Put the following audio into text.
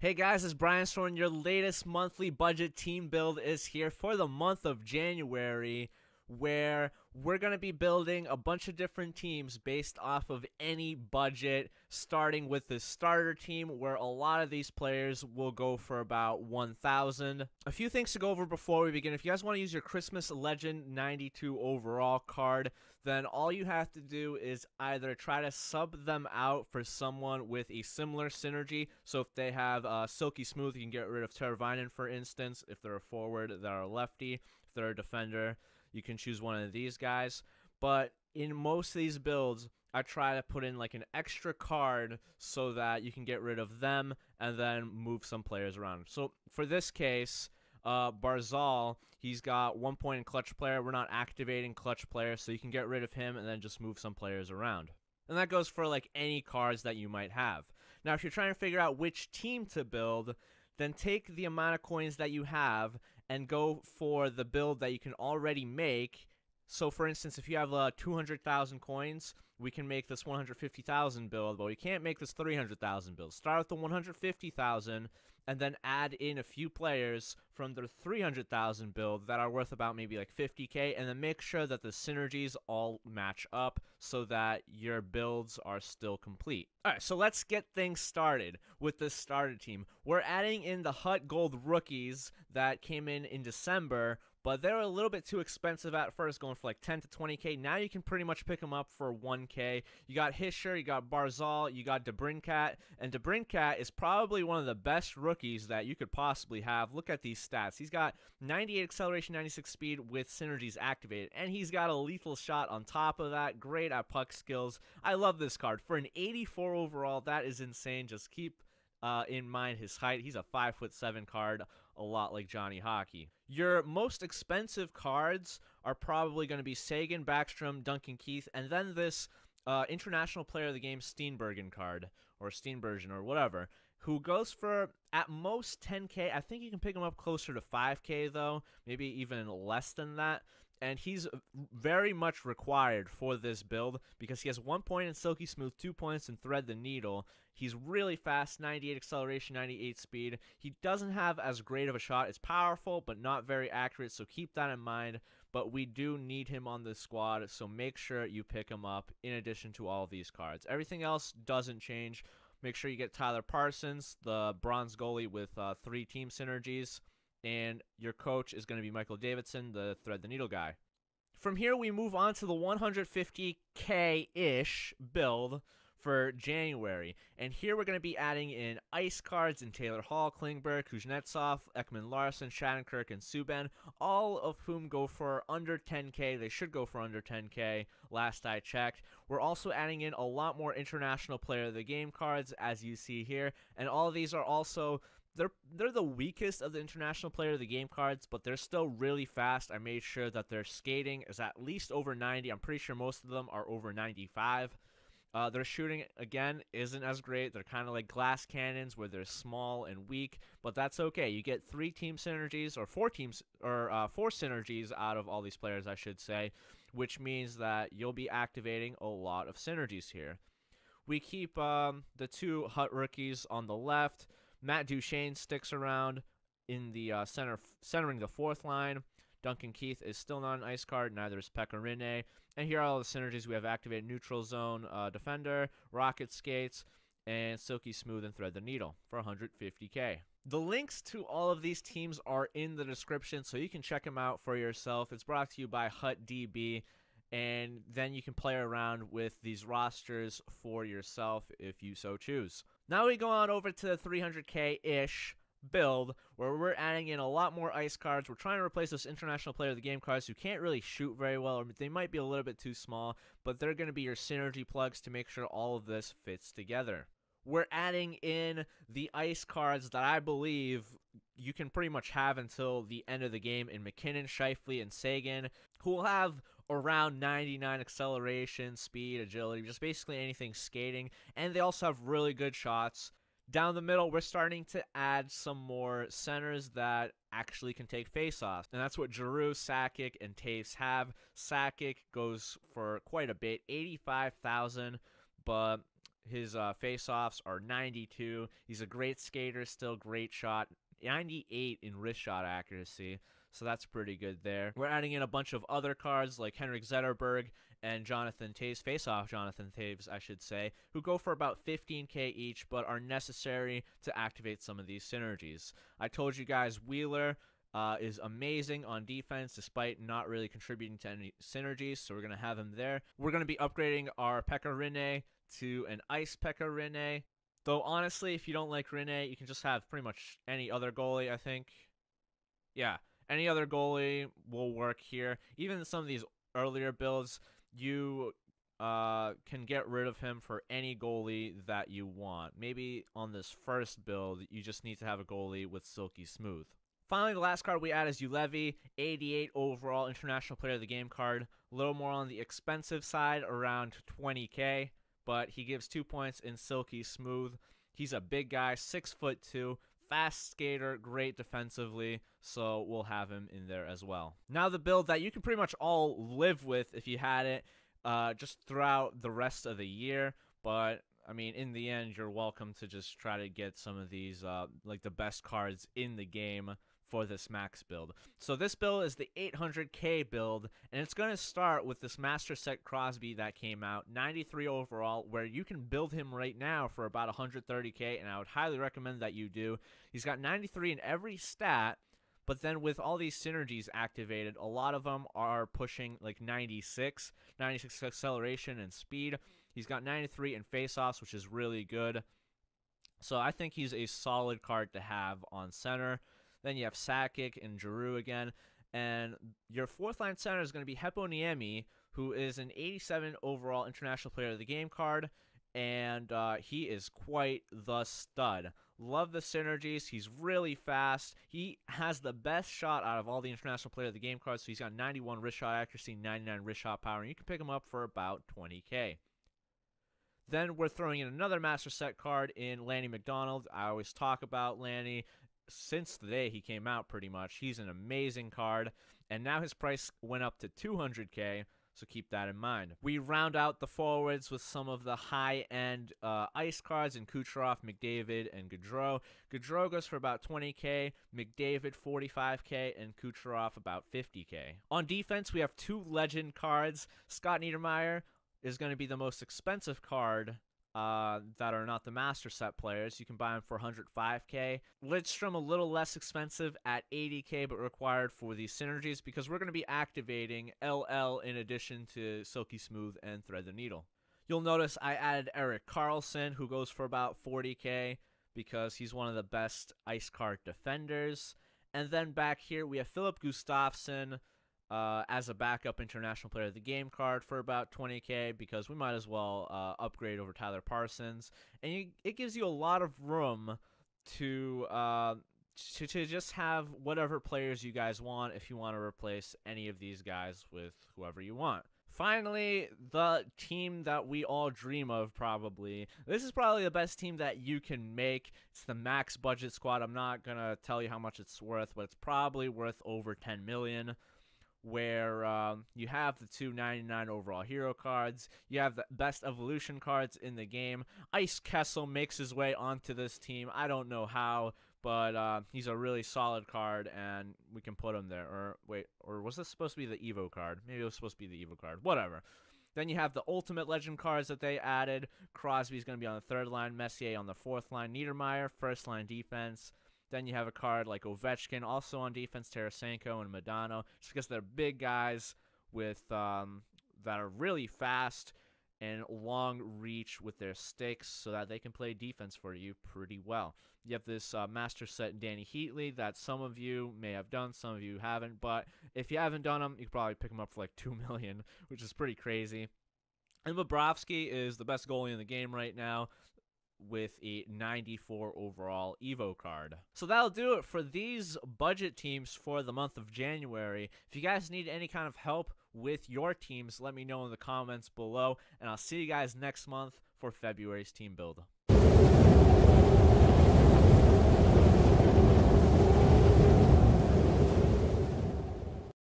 Hey guys, it's Brian Storn. Your latest monthly budget team build is here for the month of January, where we're going to be building a bunch of different teams based off of any budget, starting with the starter team, where a lot of these players will go for about 1,000. A few things to go over before we begin. If you guys want to use your Christmas Legend 92 overall card, then all you have to do is either try to sub them out for someone with a similar synergy. So if they have Silky Smooth, you can get rid of Teravainen, for instance. If they're a forward, they're a lefty. If they're a defender, you can choose one of these guys. But in most of these builds, I try to put in like an extra card so that you can get rid of them and then move some players around. So for this case, Barzal, he's got 1 point in clutch player. We're not activating clutch player, so you can get rid of him and then just move some players around. And that goes for like any cards that you might have. Now, if you're trying to figure out which team to build, then take the amount of coins that you have and go for the build that you can already make. So, for instance, if you have 200,000 coins, we can make this 150,000 build, but we can't make this 300,000 build. Start with the 150,000 and then add in a few players from the 300,000 build that are worth about maybe like 50k, and then make sure that the synergies all match up so that your builds are still complete. Alright, so let's get things started with this starter team. We're adding in the Hut Gold rookies that came in December, but they're a little bit too expensive at first, going for like 10 to 20k. Now you can pretty much pick them up for 1k. You got Hischer, you got Barzal, you got DeBrincat, and DeBrincat is probably one of the best rookies that you could possibly have. Look at these stats. He's got 98 acceleration, 96 speed with synergies activated, and he's got a lethal shot on top of that. Great at puck skills. I love this card. For an 84 overall, that is insane. Just keep in mind his height. He's a 5'7" card, a lot like Johnny Hockey. Your most expensive cards are probably going to be Sagan, Backstrom, Duncan Keith, and then this International Player of the Game Steenbergen card, or Steenbergen, or whatever, who goes for at most 10k. I think you can pick him up closer to 5k though, maybe even less than that. And he's very much required for this build because he has 1 point in Silky Smooth, 2 points in Thread the Needle. He's really fast, 98 acceleration, 98 speed. He doesn't have as great of a shot. It's powerful, but not very accurate, so keep that in mind. But we do need him on this squad, so make sure you pick him up in addition to all of these cards. Everything else doesn't change. Make sure you get Tyler Parsons, the bronze goalie with 3 team synergies. And your coach is going to be Michael Davidson, the Thread the Needle guy. From here, we move on to the 150k-ish build for January. And here we're going to be adding in ice cards in Taylor Hall, Klingberg, Kuznetsov, Ekman Larson, Shattenkirk, and Subban, all of whom go for under 10k. They should go for under 10k last I checked. We're also adding in a lot more International Player of the Game cards, as you see here. And all of these are also... They're the weakest of the International Player of the Game cards, but they're still really fast. I made sure that their skating is at least over 90. I'm pretty sure most of them are over 95. Their shooting, again, isn't as great. They're kind of like glass cannons where they're small and weak, but that's okay. You get 3 team synergies, or 4 synergies out of all these players, I should say, which means that you'll be activating a lot of synergies here. We keep the 2 Hut rookies on the left. Matt Duchene sticks around in the centering the 4th line. Duncan Keith is still not an ice card, neither is Pekka Rinne. And here are all the synergies we have activated: Neutral Zone Defender, Rocket Skates, and Silky Smooth and Thread the Needle for 150k. The links to all of these teams are in the description, so you can check them out for yourself. It's brought to you by HutDB, and then you can play around with these rosters for yourself if you so choose. Now we go on over to the 300k-ish build, where we're adding in a lot more ice cards. We're trying to replace those International Player of the Game cards who can't really shoot very well, or they might be a little bit too small, but they're going to be your synergy plugs to make sure all of this fits together. We're adding in the ice cards that I believe you can pretty much have until the end of the game in McKinnon, Scheifele, and Sagan, who will have around 99 acceleration, speed, agility, just basically anything skating, and they also have really good shots. Down the middle, we're starting to add some more centers that actually can take face-offs, and that's what Giroux, Sakic, and Taves have. Sakic goes for quite a bit, 85,000, but His face-offs are 92. He's a great skater, still great shot. 98 in wrist shot accuracy, so that's pretty good there. We're adding in a bunch of other cards like Henrik Zetterberg and Jonathan Toews, face-off Jonathan Toews, I should say, who go for about 15k each, but are necessary to activate some of these synergies. I told you guys Wheeler is amazing on defense despite not really contributing to any synergies, so we're going to have him there. We're going to be upgrading our Pekka Rinne to an Ice Pekka Rinne. Though, honestly, if you don't like Rinne, you can just have pretty much any other goalie, I think. Yeah, any other goalie will work here. Even in some of these earlier builds, you can get rid of him for any goalie that you want. Maybe on this first build, you just need to have a goalie with Silky Smooth. Finally, the last card we add is Ulevi, 88 overall International Player of the Game card. A little more on the expensive side, around 20k. But he gives 2 points in Silky Smooth. He's a big guy, 6'2", fast skater, great defensively, so we'll have him in there as well. Now the build that you can pretty much all live with if you had it just throughout the rest of the year, but I mean, in the end, you're welcome to just try to get some of these, like the best cards in the game for this max build. So this build is the 800k build, and it's going to start with this Master Set Crosby that came out, 93 overall, where you can build him right now for about 130k, and I would highly recommend that you do. He's got 93 in every stat, but then with all these synergies activated, a lot of them are pushing like 96 acceleration and speed. He's got 93 in face-offs, which is really good. So I think he's a solid card to have on center. Then you have Sakic and Giroux again. And your fourth-line center is going to be Heponiemi, who is an 87 overall International Player of the Game card. And he is quite the stud. Love the synergies. He's really fast. He has the best shot out of all the International Player of the Game cards. So he's got 91 wrist shot accuracy, 99 wrist shot power. And you can pick him up for about 20k. Then we're throwing in another Master Set card in Lanny McDonald. I always talk about Lanny since the day he came out, pretty much. He's an amazing card, and now his price went up to 200k, so keep that in mind. We round out the forwards with some of the high-end ice cards in Kucherov, McDavid, and Gaudreau. Gaudreau goes for about 20k, McDavid 45k, and Kucherov about 50k. On defense, we have two legend cards. Scott Niedermayer is going to be the most expensive card that are not the Master Set players. You can buy them for 105k. Lidstrom a little less expensive at 80k, but required for these synergies because we're going to be activating LL in addition to Silky Smooth and Thread the Needle. You'll notice I added Erik Karlsson, who goes for about 40k because he's one of the best ice card defenders. And then back here we have Philip Gustafsson as a backup International Player of the Game card for about 20k because we might as well upgrade over Tyler Parsons. And it gives you a lot of room to just have whatever players you guys want if you want to replace any of these guys with whoever you want. Finally, the team that we all dream of, probably. This is probably the best team that you can make. It's the max budget squad. I'm not going to tell you how much it's worth, but it's probably worth over 10 million. Where you have the 299 overall hero cards, you have the best evolution cards in the game. Ice Kessel makes his way onto this team. I don't know how, but he's a really solid card, and we can put him there. Or wait, or was this supposed to be the Evo card? Maybe it was supposed to be the Evo card. Whatever. Then you have the Ultimate Legend cards that they added. Crosby's going to be on the third line, Messier on the fourth line, Niedermayer, first line defense. Then you have a card like Ovechkin, also on defense, Tarasenko and Modano, just because they're big guys with that are really fast and long reach with their sticks so that they can play defense for you pretty well. You have this Master Set Danny Heatley that some of you may have done, some of you haven't, but if you haven't done them, you could probably pick them up for like 2 million, which is pretty crazy. And Bobrovsky is the best goalie in the game right now, with a 94 overall Evo card. So that'll do it for these budget teams for the month of January. If you guys need any kind of help with your teams, let me know in the comments below, and I'll see you guys next month for February's team build.